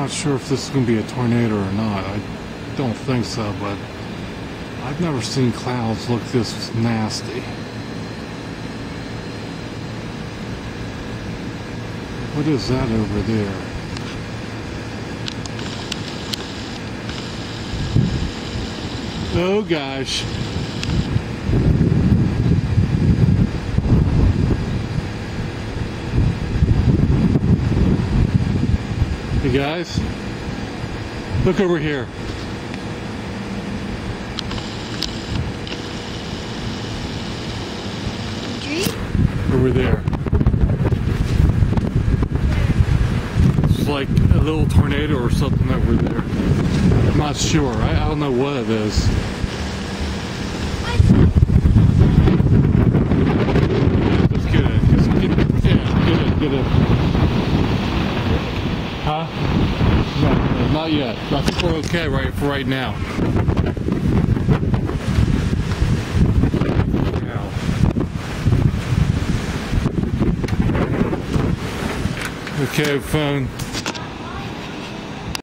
Not sure if this is going to be a tornado or not. I don't think so, but I've never seen clouds look this nasty. What is that over there? Oh gosh. Hey guys, look over here. Tree? Over there. It's like a little tornado or something over there. I'm not sure. I don't know what it is. Let's get it. Yeah, get it. Huh? No, not yet. I think we're okay for right now. Okay, phone.